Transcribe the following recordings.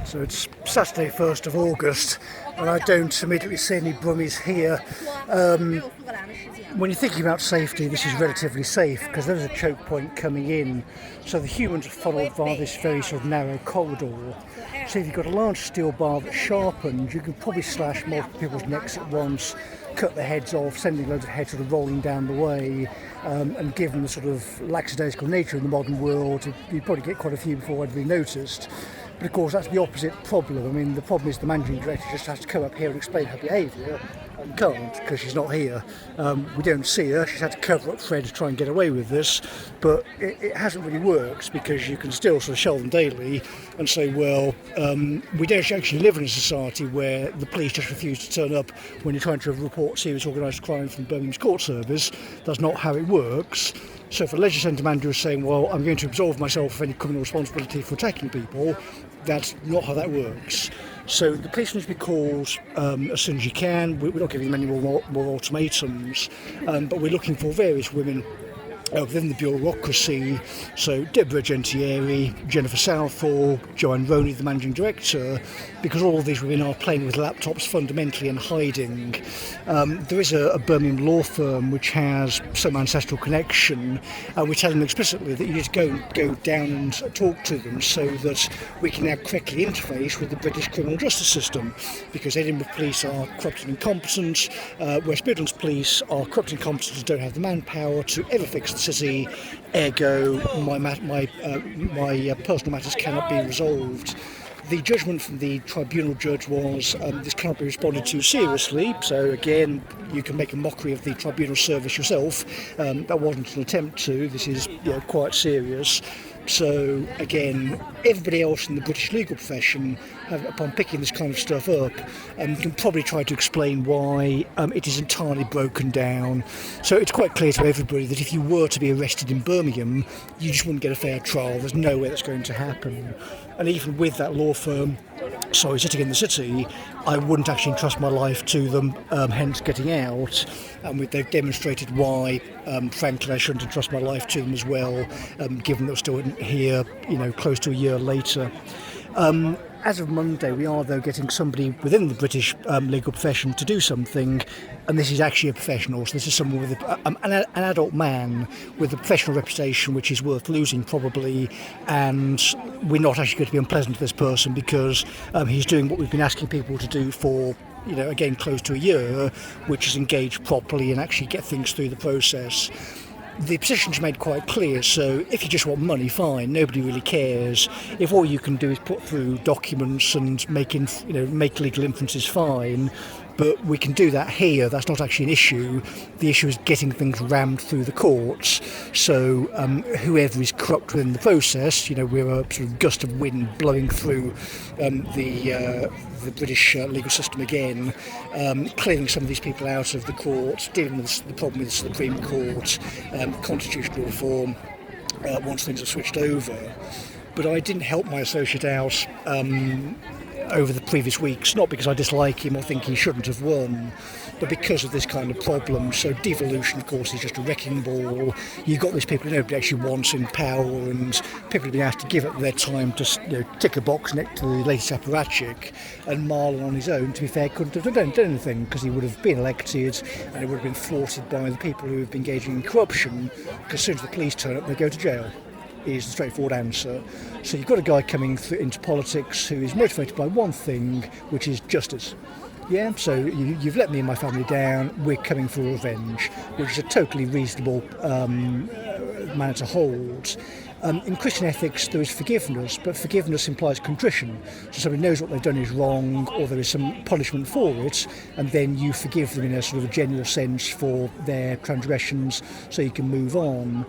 So it's Saturday 1st of August and I don't immediately see any Brummies here. When you're thinking about safety, this is relatively safe because there's a choke point coming in, so the humans are funneled via this very sort of narrow corridor. So if you've got a large steel bar that's sharpened, you can probably slash multiple people's necks at once, cut their heads off, sending loads of heads sort of rolling down the way, and given the sort of lackadaisical nature in the modern world, you'd probably get quite a few before I'd be noticed. But of course that's the opposite problem. I mean, the problem is the managing director just has to come up here and explain her behaviour, and can't because she's not here. We don't see her. She's had to cover up Fred to try and get away with this, but it hasn't really worked because you can still sort of show them daily and say, well, we don't actually live in a society where the police just refuse to turn up when you're trying to report serious organised crime from Birmingham's court service. That's not how it works. So if a leisure centre manager is saying, well, I'm going to absolve myself of any criminal responsibility for attacking people, that's not how that works. So the police need to be called as soon as you can. We're not giving them any more ultimatums, but we're looking for various women within the bureaucracy, so Deborah Gentieri, Jennifer Southall, Joanne Roney, the managing director, because all of these women are playing with laptops fundamentally and hiding. There is a Birmingham law firm which has some ancestral connection, and we're telling them explicitly that you need to go down and talk to them so that we can now correctly interface with the British criminal justice system, because Edinburgh police are corrupt and incompetent, West Midlands police are corrupt and incompetent and don't have the manpower to ever fix the city, ergo my personal matters cannot be resolved. The judgment from the tribunal judge was this cannot be responded to seriously, so again you can make a mockery of the tribunal service yourself. That wasn't an attempt to, this is quite serious. So again, everybody else in the British legal profession, upon picking this kind of stuff up, can probably try to explain why it is entirely broken down. So it's quite clear to everybody that if you were to be arrested in Birmingham, you just wouldn't get a fair trial. There's no way that's going to happen. And even with that law firm, sitting in the city, I wouldn't actually entrust my life to them, hence getting out. And they've demonstrated why, frankly, I shouldn't entrust my life to them as well, given that we're still here, close to a year later. As of Monday, we are, though, getting somebody within the British legal profession to do something, and this is actually a professional. So this is someone with an adult man with a professional reputation, which is worth losing probably, and we're not actually going to be unpleasant to this person because he's doing what we've been asking people to do for, again, close to a year, which is engage properly and actually get things through the process. The position's made quite clear, so if you just want money, fine, nobody really cares. If all you can do is put through documents and make legal inferences, fine. But we can do that here. That's not actually an issue. The issue is getting things rammed through the courts. So whoever is corrupt within the process, we're a sort of gust of wind blowing through the British legal system again, clearing some of these people out of the court, dealing with the problem with the Supreme Court, constitutional reform, once things are switched over. But I didn't help my associate out over the previous weeks, not because I dislike him or think he shouldn't have won, but because of this kind of problem. So devolution, of course, is just a wrecking ball. You've got these people who nobody actually wants in power, and people have been asked to give up their time to tick a box next to the latest apparatchik, and Marlon on his own, to be fair, couldn't have done anything because he would have been elected and he would have been thwarted by the people who have been engaging in corruption, because as soon as the police turn up, they go to jail. Is the straightforward answer. So you've got a guy coming into politics who is motivated by one thing, which is justice. Yeah, so you've let me and my family down, we're coming for revenge, which is a totally reasonable manner to hold. In Christian ethics, there is forgiveness, but forgiveness implies contrition. So somebody knows what they've done is wrong, or there is some punishment for it, and then you forgive them in a sort of a general sense for their transgressions, so you can move on.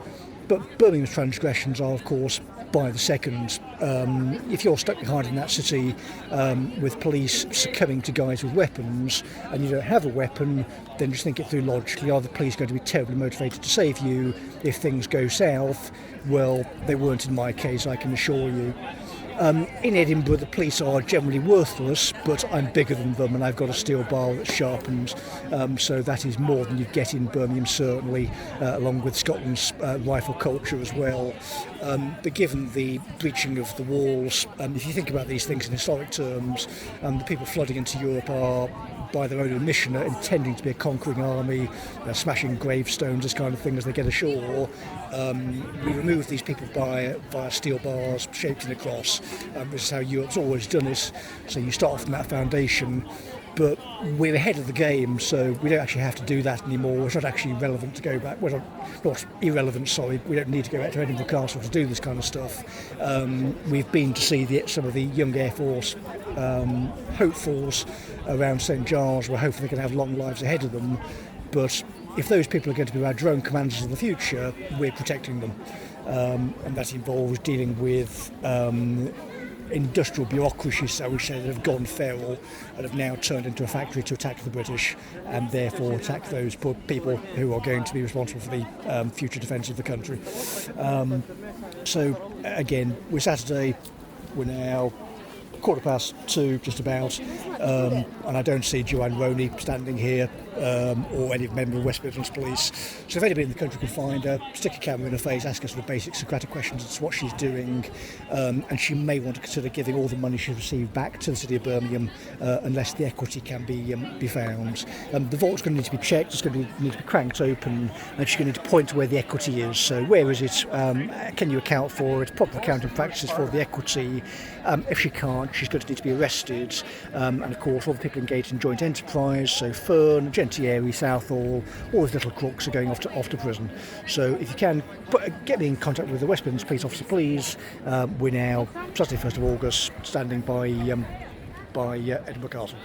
But Birmingham's transgressions are, of course, by the second. If you're stuck behind in that city with police succumbing to guys with weapons and you don't have a weapon, then just think it through logically. Are the police going to be terribly motivated to save you if things go south? Well, they weren't in my case, I can assure you. In Edinburgh, the police are generally worthless, but I'm bigger than them, and I've got a steel bar that's sharpened. So that is more than you get in Birmingham, certainly, along with Scotland's rifle culture as well. But given the breaching of the walls, if you think about these things in historic terms, the people flooding into Europe are, by their own admission, intending to be a conquering army, smashing gravestones, this kind of thing, as they get ashore. We remove these people via steel bars shaped in a cross. This is how Europe's always done it. So you start off from that foundation, but we're ahead of the game, so we don't actually have to do that anymore. It's not actually relevant to go back. Well, not irrelevant, sorry. We don't need to go back to Edinburgh Castle to do this kind of stuff. We've been to see some of the young Air Force hopefuls around St Giles. We're hoping they're going to have long lives ahead of them. But if those people are going to be our drone commanders in the future, we're protecting them. And that involves dealing with industrial bureaucracies, I would say, that have gone feral and have now turned into a factory to attack the British and therefore attack those people who are going to be responsible for the future defence of the country. So again, we're Saturday, we're now 2:15 just about, and I don't see Joanne Roney standing here or any member of West Midlands Police. So if anybody in the country can find her, stick a camera in her face, ask her sort of basic Socratic questions as to what she's doing, and she may want to consider giving all the money she's received back to the City of Birmingham unless the equity can be found. The vault's going to need to be checked, it's going to need to be cranked open, and she's going to need to point to where the equity is. So where is it? Can you account for it? Proper accounting practices for the equity. If she can't, she's going to need to be arrested, and of course all the people engaged in joint enterprise, so Fern, Gentieri, Southall, all those little crooks are going off to prison. So if you can, get me in contact with the West Midlands Police Officer, please. We're now Saturday 1st of August standing by Edinburgh Castle.